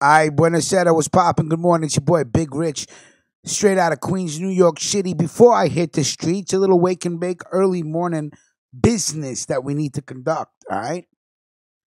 I buonasera was popping. Good morning. It's your boy Big Rich, straight out of Queens, New York City. Before I hit the streets, a little wake and bake early morning business that we need to conduct. All right.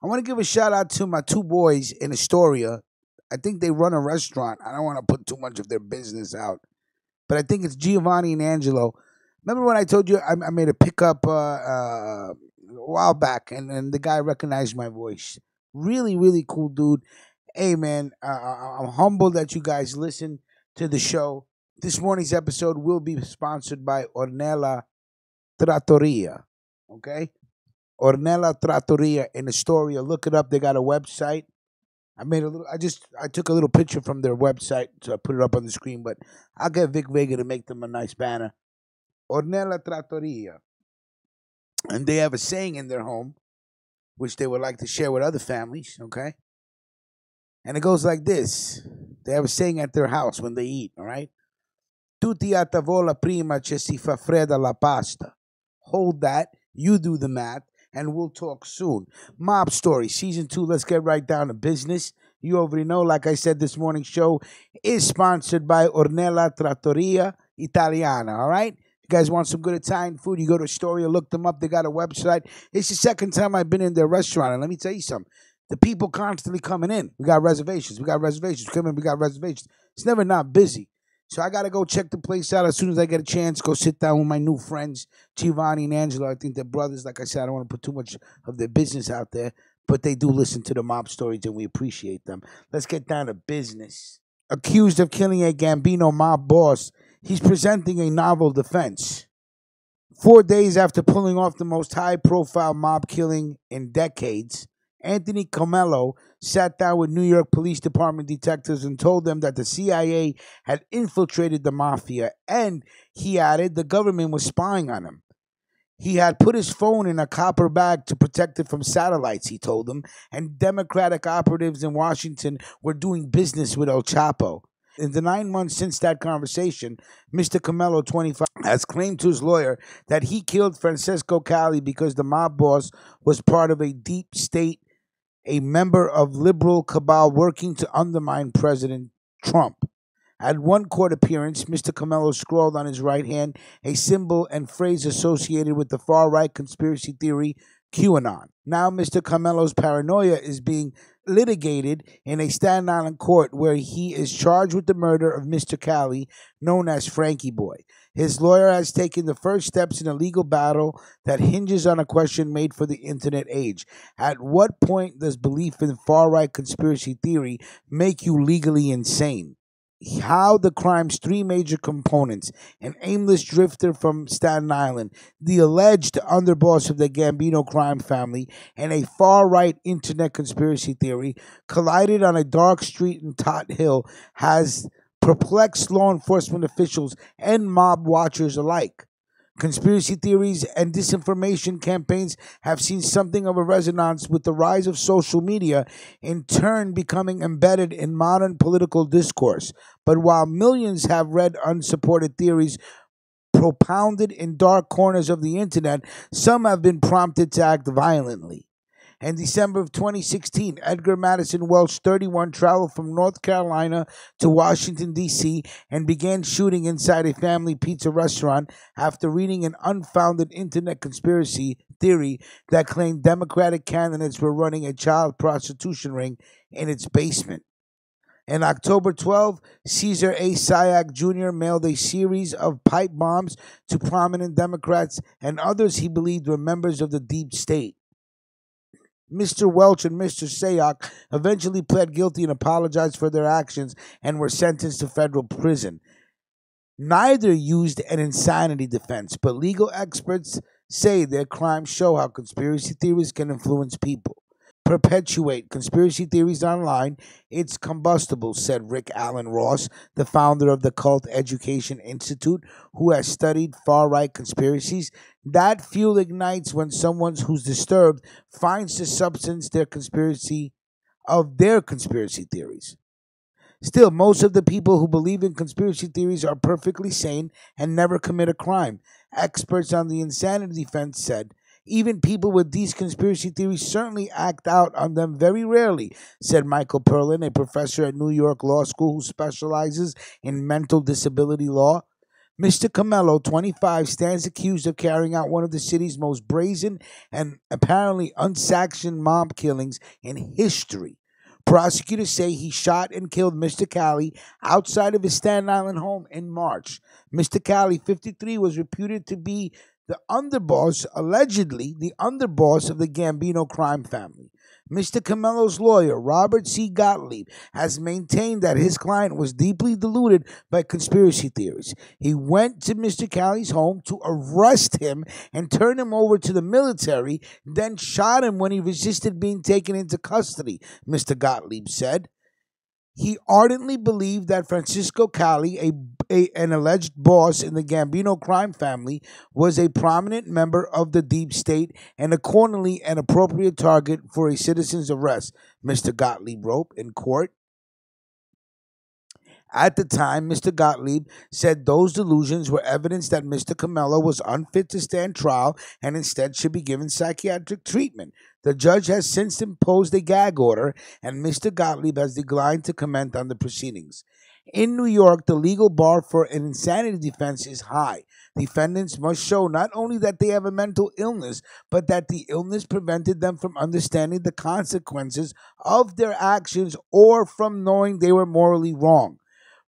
I want to give a shout out to my two boys in Astoria. I think they run a restaurant. I don't want to put too much of their business out, but I think it's Giovanni and Angelo. Remember when I told you I made a pickup a while back, and the guy recognized my voice. Really, really cool dude. Hey, man, I'm humbled that you guys listen to the show. This morning's episode will be sponsored by Ornella Trattoria. Okay? Ornella Trattoria in Astoria. Look it up. They got a website. I took a little picture from their website, so I put it up on the screen, but I'll get Vic Vega to make them a nice banner. Ornella Trattoria. And they have a saying in their home, which they would like to share with other families, okay? And it goes like this. They have a saying at their house when they eat, all right? Tutti a tavola prima che si fa fredda la pasta. Hold that. You do the math, and we'll talk soon. Mob Story, Season 2. Let's get right down to business. You already know, like I said, this morning's show is sponsored by Ornella Trattoria Italiana, all right? You guys want some good Italian food, you go to Astoria, look them up. They got a website. It's the second time I've been in their restaurant, and let me tell you something. The people constantly coming in. We got reservations. We got reservations. Come in, we got reservations. It's never not busy. So I got to go check the place out as soon as I get a chance. Go sit down with my new friends, Giovanni and Angelo. I think they're brothers. Like I said, I don't want to put too much of their business out there, but they do listen to the mob stories, and we appreciate them. Let's get down to business. Accused of killing a Gambino mob boss, he's presenting a novel defense. 4 days after pulling off the most high-profile mob killing in decades, Anthony Comello sat down with New York Police Department detectives and told them that the CIA had infiltrated the mafia, and he added the government was spying on him. He had put his phone in a copper bag to protect it from satellites, he told them, and Democratic operatives in Washington were doing business with El Chapo. In the 9 months since that conversation, Mr. Comello, 25, has claimed to his lawyer that he killed Francesco Cali because the mob boss was part of a deep state, a member of liberal cabal working to undermine President Trump. At one court appearance, Mr. Comello scrawled on his right hand a symbol and phrase associated with the far-right conspiracy theory QAnon. Now Mr. Comello's paranoia is being litigated in a Staten Island court where he is charged with the murder of Mr. Cali, known as Frankie Boy. His lawyer has taken the first steps in a legal battle that hinges on a question made for the internet age. At what point does belief in far-right conspiracy theory make you legally insane? How the crime's three major components: an aimless drifter from Staten Island, the alleged underboss of the Gambino crime family, and a far-right internet conspiracy theory collided on a dark street in Tot Hill has perplexed law enforcement officials and mob watchers alike. Conspiracy theories and disinformation campaigns have seen something of a resonance with the rise of social media, in turn becoming embedded in modern political discourse. But while millions have read unsupported theories propounded in dark corners of the internet, some have been prompted to act violently. In December of 2016, Edgar Madison Welch, 31, traveled from North Carolina to Washington, D.C., and began shooting inside a family pizza restaurant after reading an unfounded internet conspiracy theory that claimed Democratic candidates were running a child prostitution ring in its basement. On October 12, Caesar A. Syak Jr. mailed a series of pipe bombs to prominent Democrats and others he believed were members of the deep state. Mr. Welch and Mr. Sayak eventually pled guilty and apologized for their actions and were sentenced to federal prison. Neither used an insanity defense, but legal experts say their crimes show how conspiracy theories can influence people. Perpetuate conspiracy theories online, it's combustible, said Rick Allen Ross, the founder of the Cult Education Institute, who has studied far-right conspiracies. That fuel ignites when someone who's disturbed finds the substance their conspiracy theories. Still, most of the people who believe in conspiracy theories are perfectly sane and never commit a crime. Experts on the insanity defense said Even people with these conspiracy theories certainly act out on them very rarely, said Michael Perlin, a professor at New York Law School who specializes in mental disability law. Mr. Comello, 25, stands accused of carrying out one of the city's most brazen and apparently unsanctioned mob killings in history. Prosecutors say he shot and killed Mr. Cali outside of his Staten Island home in March. Mr. Cali, 53, was reputed to be the underboss, allegedly the underboss of the Gambino crime family. Mr. Comello's lawyer, Robert C. Gottlieb, has maintained that his client was deeply deluded by conspiracy theories. He went to Mr. Cali's home to arrest him and turn him over to the military, then shot him when he resisted being taken into custody, Mr. Gottlieb said. He ardently believed that Francesco Cali, an alleged boss in the Gambino crime family, was a prominent member of the deep state and accordingly an appropriate target for a citizen's arrest, Mr. Gottlieb wrote in court. At the time, Mr. Gottlieb said those delusions were evidence that Mr. Comello was unfit to stand trial and instead should be given psychiatric treatment. The judge has since imposed a gag order, and Mr. Gottlieb has declined to comment on the proceedings. In New York, the legal bar for an insanity defense is high. Defendants must show not only that they have a mental illness, but that the illness prevented them from understanding the consequences of their actions or from knowing they were morally wrong.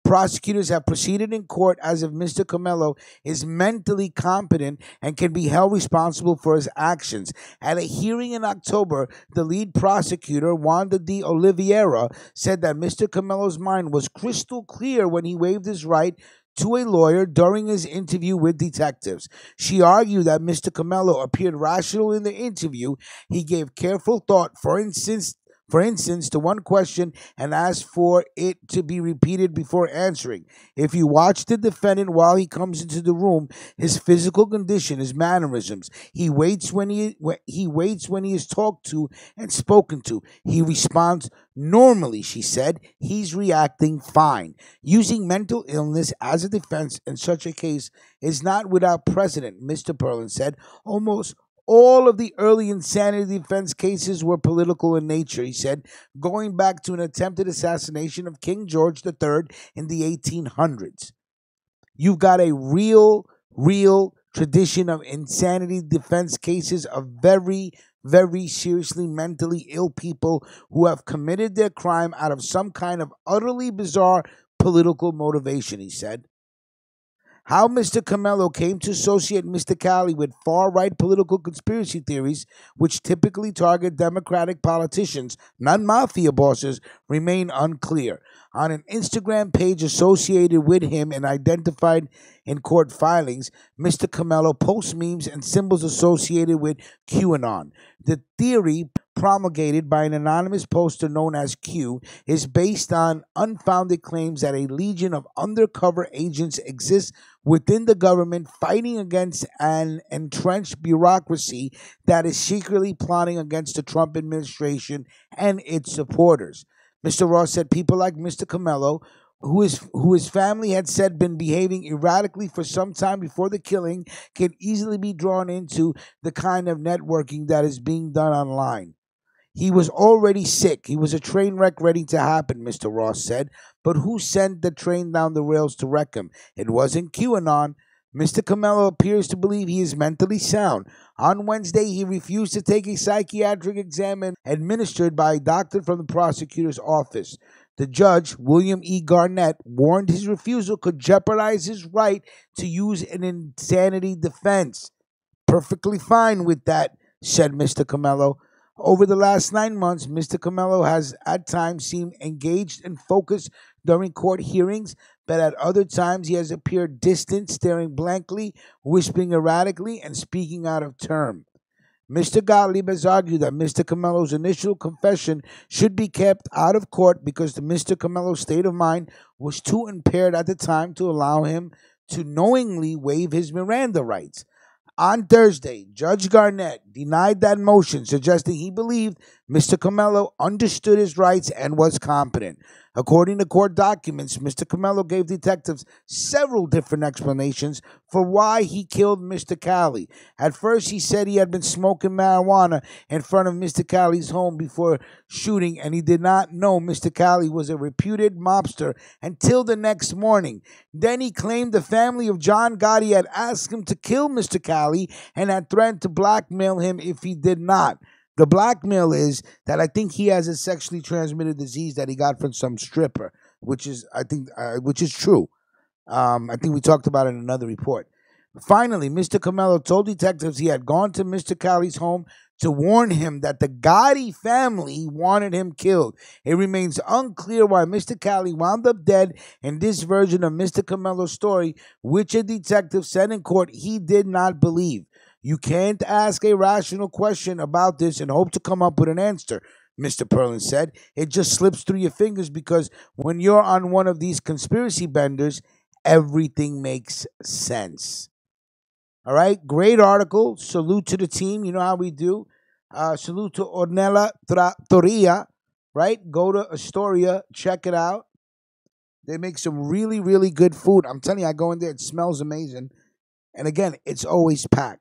Prosecutors have proceeded in court as if Mr. Comello is mentally competent and can be held responsible for his actions. At a hearing in October, the lead prosecutor, Wanda de Oliveira, said that Mr. Comello's mind was crystal clear when he waived his right to a lawyer during his interview with detectives. She argued that Mr. Comello appeared rational in the interview. He gave careful thought, for instance, to one question and asked for it to be repeated before answering. If you watch the defendant while he comes into the room, his physical condition, his mannerisms, he waits when he is talked to and spoken to. He responds normally, she said. He's reacting fine. Using mental illness as a defense in such a case is not without precedent, Mr. Perlin said. Almost all of the early insanity defense cases were political in nature, he said, going back to an attempted assassination of King George III in the 1800s. You've got a real tradition of insanity defense cases of very, very seriously mentally ill people who have committed their crime out of some kind of utterly bizarre political motivation, he said. How Mr. Comello came to associate Mr. Cali with far-right political conspiracy theories, which typically target Democratic politicians, not mafia bosses, remain unclear. On an Instagram page associated with him and identified in court filings, Mr. Comello posts memes and symbols associated with QAnon. The theory, promulgated by an anonymous poster known as Q, is based on unfounded claims that a legion of undercover agents exists within the government fighting against an entrenched bureaucracy that is secretly plotting against the Trump administration and its supporters. Mr. Ross said people like Mr. Comello, who his family had said been behaving erratically for some time before the killing, can easily be drawn into the kind of networking that is being done online. He was already sick. He was a train wreck ready to happen, Mr. Ross said. But who sent the train down the rails to wreck him? It wasn't QAnon. Mr. Comello appears to believe he is mentally sound. On Wednesday, he refused to take a psychiatric exam administered by a doctor from the prosecutor's office. The judge, William E. Garnett, warned his refusal could jeopardize his right to use an insanity defense. Perfectly fine with that, said Mr. Comello. Over the last 9 months, Mr. Comello has at times seemed engaged and focused during court hearings, but at other times he has appeared distant, staring blankly, whispering erratically, and speaking out of turn. Mr. Gottlieb has argued that Mr. Comello's initial confession should be kept out of court because Mr. Comello's state of mind was too impaired at the time to allow him to knowingly waive his Miranda rights. On Thursday, Judge Garnett denied that motion, suggesting he believed Mr. Comello understood his rights and was competent. According to court documents, Mr. Comello gave detectives several different explanations for why he killed Mr. Cali. At first, he said he had been smoking marijuana in front of Mr. Cali's home before shooting, and he did not know Mr. Cali was a reputed mobster until the next morning. Then he claimed the family of John Gotti had asked him to kill Mr. Cali and had threatened to blackmail him if he did not. The blackmail is that I think he has a sexually transmitted disease that he got from some stripper, which is which is true. I think we talked about it in another report. Finally, Mr. Comello told detectives he had gone to Mr. Cali's home to warn him that the Gotti family wanted him killed. It remains unclear why Mr. Cali wound up dead in this version of Mr. Comello's story, which a detective said in court he did not believe. You can't ask a rational question about this and hope to come up with an answer, Mr. Perlin said. It just slips through your fingers because when you're on one of these conspiracy benders, everything makes sense. All right, great article. Salute to the team. You know how we do. Salute to Ornella Trattoria, right? Go to Astoria, check it out. They make some really, really good food. I'm telling you, I go in there, it smells amazing. And again, it's always packed.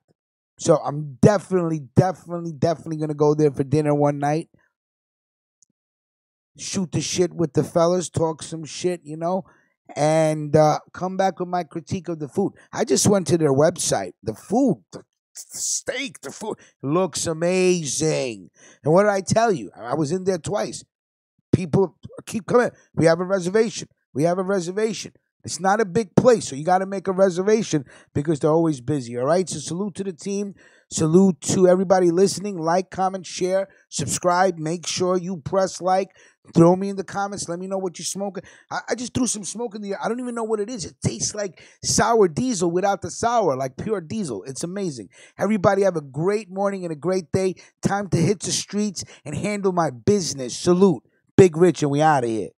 So I'm definitely going to go there for dinner one night. Shoot the shit with the fellas, talk some shit, and come back with my critique of the food. I just went to their website. The food, the steak, the food looks amazing. And what did I tell you? I was in there twice. People keep coming. We have a reservation. It's not a big place, so you got to make a reservation because they're always busy, all right? So salute to the team. Salute to everybody listening. Like, comment, share, subscribe. Make sure you press like. Throw me in the comments. Let me know what you're smoking. I just threw some smoke in the air. I don't even know what it is. It tastes like sour diesel without the sour, like pure diesel. It's amazing. Everybody have a great morning and a great day. Time to hit the streets and handle my business. Salute. Big Rich, and we out of here.